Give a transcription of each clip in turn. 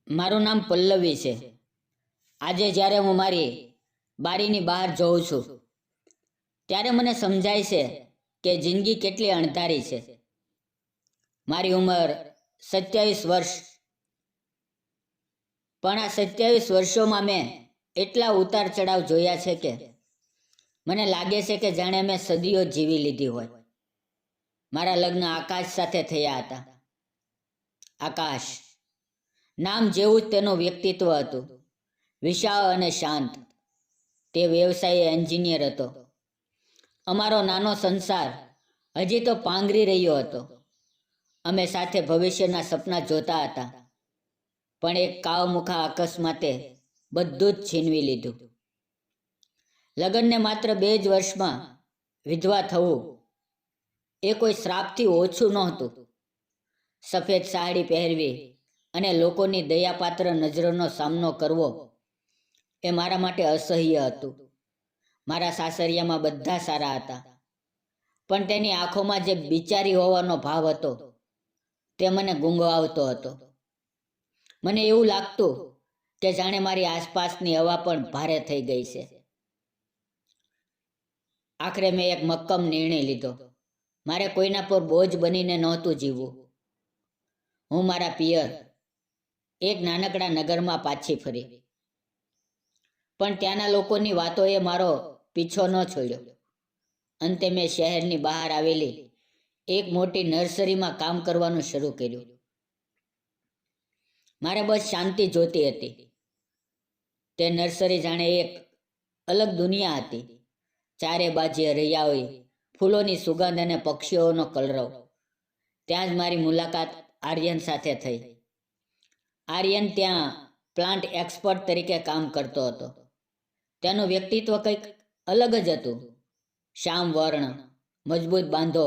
મારું નામ પલ્લવી છે. આજે જ્યારે હું મારી બારીની બહાર જોઉં છું ત્યારે મને સમજાય છે કે જિંદગી કેટલી અણધારી છે. મારી ઉંમર 27 વર્ષ, પણ આ 27 વર્ષોમાં મેં એટલા ઉતાર ચઢાવ જોયા છે કે મને લાગે છે કે જાણે મેં સદીઓ જીવી લીધી હોય. મારા લગ્ન આકાશ સાથે થયા હતા. આકાશ નામ જેવું જ તેનું વ્યક્તિત્વ હતું, વિશાળ અને શાંત. તે વ્યવસાયી એન્જિનિયર હતો. અમારો નાનો સંસાર હજી તો પાંગરી રહ્યો હતો. અમે સાથે ભવિષ્યના સપના જોતા હતા, પણ એક કાવમુખા અકસ્માતે બધું જ છીનવી લીધું. લગ્નને માત્ર 2 જ વર્ષમાં વિધવા થવું એ કોઈ શ્રાપથી ઓછું નહોતું. સફેદ સાડી પહેરવી અને લોકોની દયાપાત્ર નજરોનો સામનો કરવો એ મારા માટે અસહ્ય હતું. મારા સાસરિયામાં બધા સારા હતા, પણ તેની આંખોમાં જે બિચારી હોવાનો ભાવ હતો તે મને ગુંગવાવતો હતો. મને એવું લાગતું કે જાણે મારી આસપાસની હવા પણ ભારે થઈ ગઈ છે. આખરે મેં એક મક્કમ નિર્ણય લીધો. મારે કોઈના પર બોજ બનીને નહોતું જીવવું. હું મારા પિયર એક નાનકડા નગરમાં પાછી ફરી, પણ ત્યાંના લોકોની વાતોએ મારો પીછો ન છોડ્યો. અંતે મેં શહેરની બહાર આવેલી એક મોટી નર્સરીમાં કામ કરવાનું શરૂ કર્યું. મારે બસ શાંતિ જોતી હતી. તે નર્સરી જાણે એક અલગ દુનિયા હતી. ચારે બાજુએ હરિયાળી, ફૂલોની સુગંધ અને પક્ષીઓનો કલરવ. ત્યાં જ મારી મુલાકાત આર્યન સાથે થઈ. આર્યન ત્યાં પ્લાન્ટ એક્સપર્ટ તરીકે કામ કરતો હતો. તેનું વ્યક્તિત્વ કંઈક અલગ જ હતું. શ્યામ વર્ણ, મજબૂત બાંધો,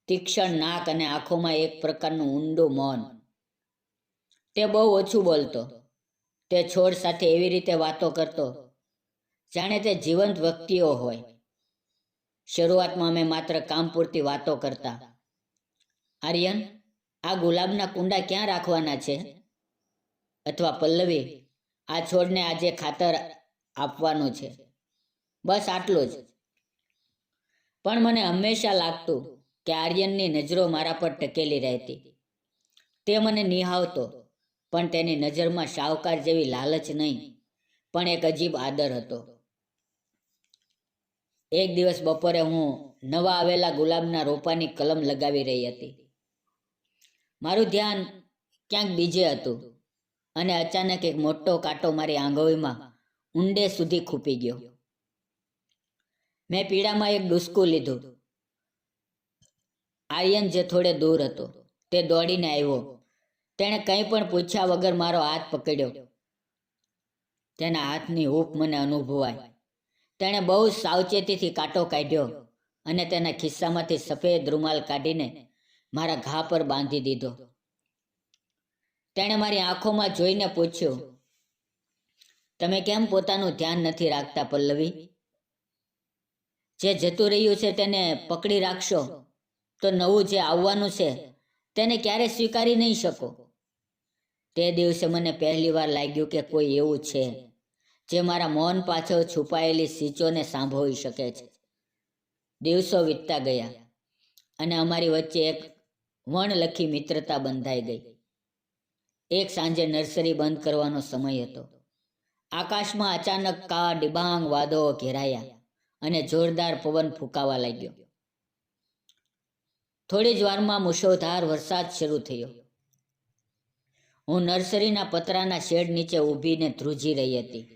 તીક્ષ્ણ નાક અને આંખોમાં એક પ્રકારનું ઊંડું મૌન. તે બહુ ઓછું બોલતો. તે છોડ સાથે એવી રીતે વાતો કરતો જાણે તે જીવંત વ્યક્તિઓ હોય. શરૂઆતમાં અમે માત્ર કામ પૂરતી વાતો કરતા. આર્યન, આ ગુલાબના કુંડા ક્યાં રાખવાના છે? અથવા પલ્લવી, આ છોડને આજે ખાતર આપવાનું છે. બસ આટલું જ. પણ મને હંમેશા લાગતું કે આર્યનની નજરો મારા પર ટકેલી રહેતી. તે મને નિહાળતો, પણ તેની નજરમાં શાહુકાર જેવી લાલચ નહીં, પણ એક અજીબ આદર હતો. એક દિવસ બપોરે હું નવા આવેલા ગુલાબના રોપાની કલમ લગાવી રહી હતી. મારું ધ્યાન ક્યાંક બીજે હતું અને અચાનક એક મોટો કાંટો મારી આંગળીમાં ઊંડે સુધી ખૂંપી ગયો. મેં પીડામાં એક ડૂસકું લીધું. આર્યન, જે થોડે દૂર હતો, તે દોડીને આવ્યો. તેણે કંઈ પણ પૂછ્યા વગર મારો હાથ પકડ્યો. તેના હાથની હૂંફ મને અનુભવાય. તેણે બહુ સાવચેતીથી કાંટો કાઢ્યો અને તેના ખિસ્સામાંથી સફેદ રૂમાલ કાઢીને મારા ઘા પર બાંધી દીધો. તેણે મારી આંખોમાં જોઈને પૂછ્યું, તમે કેમ પોતાનું ધ્યાન નથી રાખતા પલ્લવી? જે જતું રહ્યું છે તેને પકડી રાખશો તો નવું જે આવવાનું છે તેને ક્યારે સ્વીકારી નહીં શકો. તે દિવસે મને પહેલીવાર લાગ્યું કે કોઈ એવું છે જે મારા મૌન પાછળ છુપાયેલી સીચોને સાંભળી શકે છે. દિવસો વીતતા ગયા અને અમારી વચ્ચે એક વણલખી મિત્રતા બંધાઈ ગઈ. એક સાંજે નર્સરી બંધ કરવાનો સમય હતો. આકાશમાં અચાનક કાળા ડિબાંગ વાદળો ઘેરાયા અને જોરદાર પવન ફૂંકાવા લાગ્યો. થોડી જ વારમાં મુશળધાર વરસાદ શરૂ થયો. હું નર્સરીના પતરાના શેડ નીચે ઊભીને ધ્રુજી રહી હતી.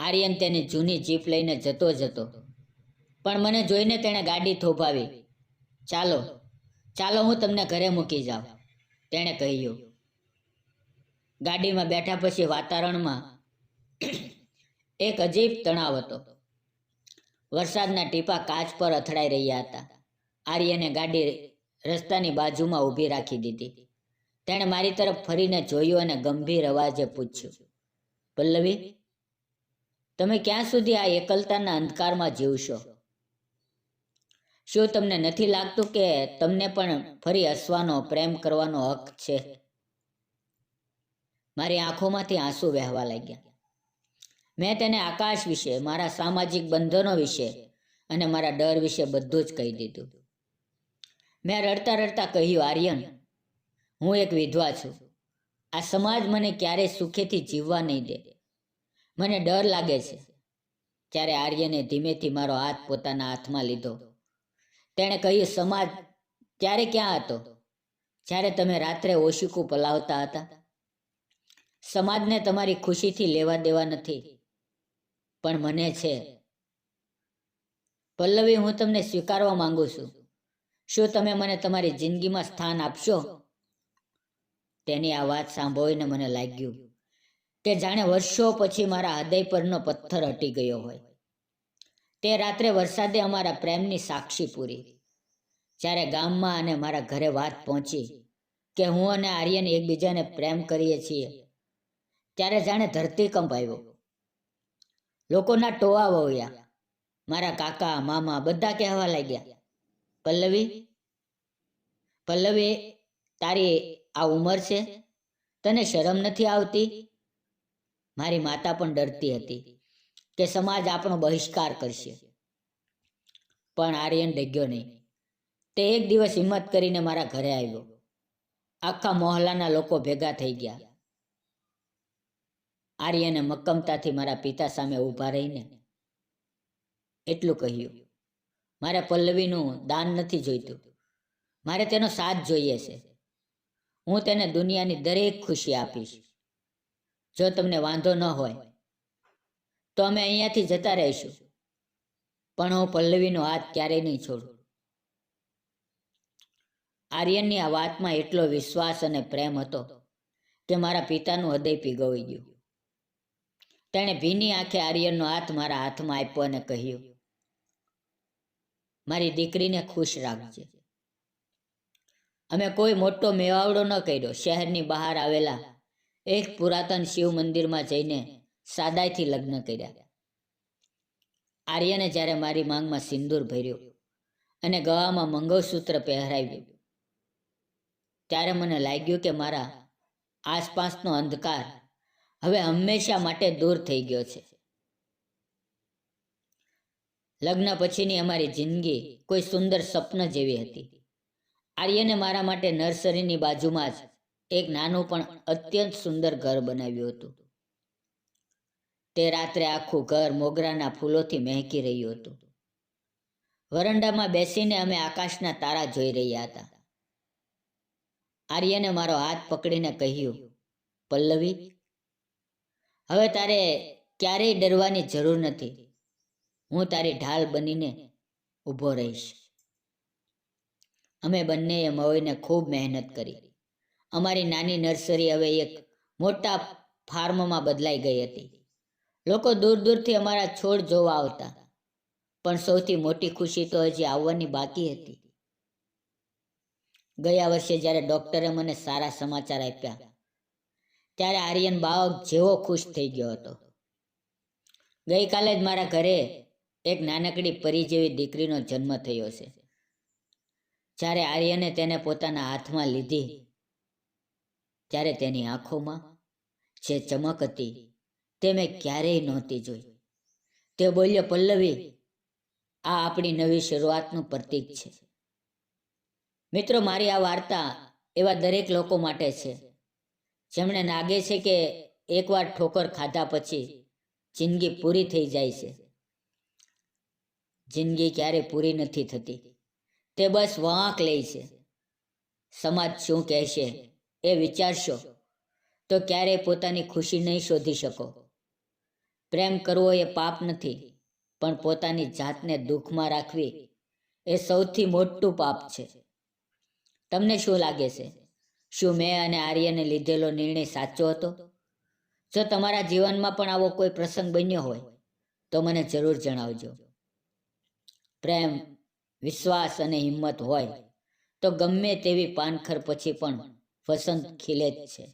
આર્યન તેની જૂની જીપ લઈને જતો જ હતો, પણ મને જોઈને તેણે ગાડી થોભાવી. ચાલો ચાલો, હું તમને ઘરે મૂકી જાઉં, તેણે કહ્યું. ગાડીમાં બેઠા પછી વાતાવરણમાં એક અજીબ તણાવ હતો. વરસાદના ટીપા કાચ પર અથડાઈ રહ્યા હતા. આર્યને ગાડી રસ્તાની બાજુમાં ઊભી રાખી દીધી. તેણે મારી તરફ ફરીને જોયું અને ગંભીર અવાજે પૂછ્યું, પલ્લવી, તમે ક્યાં સુધી આ એકલતાના અંધકારમાં જીવશો? શું તમને નથી લાગતું કે તમને પણ ફરી હસવાનો, પ્રેમ કરવાનો હક છે? મારી આંખોમાંથી આંસુ વહેવા લાગ્યા. મેં તેને આકાશ વિશે, મારા સામાજિક બંધનો વિશે અને મારા ડર વિશે બધું જ કહી દીધું. મેં રડતા રડતા કહ્યું, આર્યન, હું એક વિધવા છું. આ સમાજ મને ક્યારેય સુખેથી જીવવા નહીં દે. મને ડર લાગે છે. ત્યારે આર્યને ધીમેથી મારો હાથ પોતાના હાથમાં લીધો. તેણે કહ્યું, સમાજ ત્યારે ક્યાં હતો? જ્યારે તમે રાત્રે ઓશીકું પલાવતા હતા. સમાજને તમારી ખુશીથી લેવા દેવા નથી, પણ મને છે. પલ્લવી, હું તમને સ્વીકારવા માંગુ છું. શું તમે મને તમારી જિંદગીમાં સ્થાન આપશો? તેની આ વાત સાંભળીને મને લાગ્યું કે જાણે વર્ષો પછી મારા હૃદય પરનો પથ્થર હટી ગયો હોય. તે રાત્રે વરસાદે અમારા પ્રેમની સાક્ષી પૂરી. જ્યારે ગામમાં અને મારા ઘરે વાત પહોંચી કે હું અને આર્યન એકબીજાને પ્રેમ કરીએ છીએ, ત્યારે જાણે ધરતીકંપ આવ્યો. લોકોના ટોળા વળ્યા. મારા કાકા, મામા બધા કહેવા લાગ્યા, પલ્લવી, પલ્લવી, તારી આ ઉંમર છે, તને શરમ નથી આવતી? મારી માતા પણ ડરતી હતી કે સમાજ આપણો બહિષ્કાર કરશે. પણ આર્યન ડગ્યો નહીં. તે એક દિવસ હિંમત કરીને મારા ઘરે આવ્યો. આખા મોહલ્લાના લોકો ભેગા થઈ ગયા. આર્યને મક્કમતાથી મારા પિતા સામે ઊભા રહીને એટલું કહ્યું, મારે પલ્લવીનું દાન નથી જોઈતું, મારે તેનો સાથ જોઈએ છે. હું તેને દુનિયાની દરેક ખુશી આપીશ. જો તમને વાંધો ન હોય તો અમે અહીંયાથી જતા રહીશું, પણ હું પલ્લવીનો હાથ ક્યારેય નહીં છોડું. આર્યનની આ વાતમાં એટલો વિશ્વાસ અને પ્રેમ હતો કે મારા પિતાનું હૃદય પીગળી ગયું. તેણે ભીની આંખે આર્યનનો હાથ મારા હાથમાં આપ્યો અને કહ્યું, મારી દીકરીને ખુશ રાખજે. અમે કોઈ મોટો મેવાવડો ન કર્યો. શહેરની બહાર આવેલા એક પુરાતન શિવ મંદિરમાં જઈને સાદાઈથી લગ્ન કર્યા. આર્યને જ્યારે મારી માંગમાં સિંદૂર ભર્યું અને ગળામાં મંગળસૂત્ર પહેરાવ્યું, ત્યારે મને લાગ્યું કે મારા આસપાસનો અંધકાર હવે હંમેશા માટે દૂર થઈ ગયો છે. લગ્ન પછીની અમારી જિંદગી કોઈ સુંદર સ્વપ્ન જેવી હતી. આર્યને મારા માટે નર્સરીની બાજુમાં જ એક નાનું પણ અત્યંત સુંદર ઘર બનાવ્યું હતું. તે રાત્રે આખું ઘર મોગરાના ફૂલોથી મહેકી રહ્યું હતું. વરંડામાં બેસીને અમે આકાશના તારા જોઈ રહ્યા હતા. આર્યને મારો હાથ પકડીને કહ્યું, પલ્લવી, હવે તારે ક્યારેય ડરવાની જરૂર નથી. હું તારી ઢાલ બનીને ઊભો રહીશ. અમે બંનેએ મળીને ખૂબ મહેનત કરી. અમારી નાની નર્સરી હવે એક મોટા ફાર્મમાં બદલાઈ ગઈ હતી. લોકો દૂર દૂરથી અમારા છોડ જોવા આવતા, પણ સૌથી મોટી ખુશી તો હજી આવવાની બાકી હતી. ગયા વર્ષે જ્યારે ડૉક્ટરે મને સારા સમાચાર આપ્યા, ત્યારે આર્યન બાળક જેવો ખુશ થઈ ગયો હતો. ગઈકાલે જ મારા ઘરે એક નાનકડી પરી જેવી દીકરીનો જન્મ થયો છે. જ્યારે આર્યને તેને પોતાના હાથમાં લીધી, ત્યારે તેની આંખોમાં જે ચમક હતી તે મેં ક્યારેય નહોતી જોઈ. તે બોલ્યો, પલ્લવી, આ આપણી નવી શરૂઆતનું પ્રતીક છે. મિત્રો, મારી આ વાર્તા એવા દરેક લોકો માટે છે જેમણે લાગે છે કે એકવાર ઠોકર ખાધા પછી જિંદગી પૂરી થઈ જાય છે. જિંદગી ક્યારે પૂરી નથી થતી. તે બસ વાંક લે છે. સમાજ શું કહેશે એ વિચારશો તો ક્યારેય પોતાની ખુશી નહીં શોધી શકો. પ્રેમ કરવો એ પાપ નથી, પણ પોતાની જાતને દુઃખમાં રાખવી એ સૌથી મોટું પાપ છે. તમને શું લાગે છે? શું મેં અને આર્યને લીધેલો નિર્ણય સાચો હતો? જો તમારા જીવનમાં પણ આવો કોઈ પ્રસંગ બન્યો હોય તો મને જરૂર જણાવજો. પ્રેમ, વિશ્વાસ અને હિંમત હોય તો ગમે તેવી પાનખર પછી પણ વસંત ખીલે જ છે.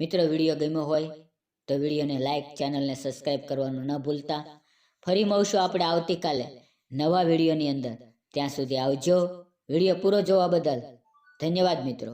મિત્રો, વિડીયો ગમ્યો હોય તો વિડીયોને લાઈક, ચેનલને સબસ્ક્રાઈબ કરવાનું ન ભૂલતા. ફરી મળશું આપણે આવતીકાલે નવા વિડીયોની અંદર. ત્યાં સુધી આવજો. વિડીયો પૂરો જોવા બદલ ધન્યવાદ મિત્રો.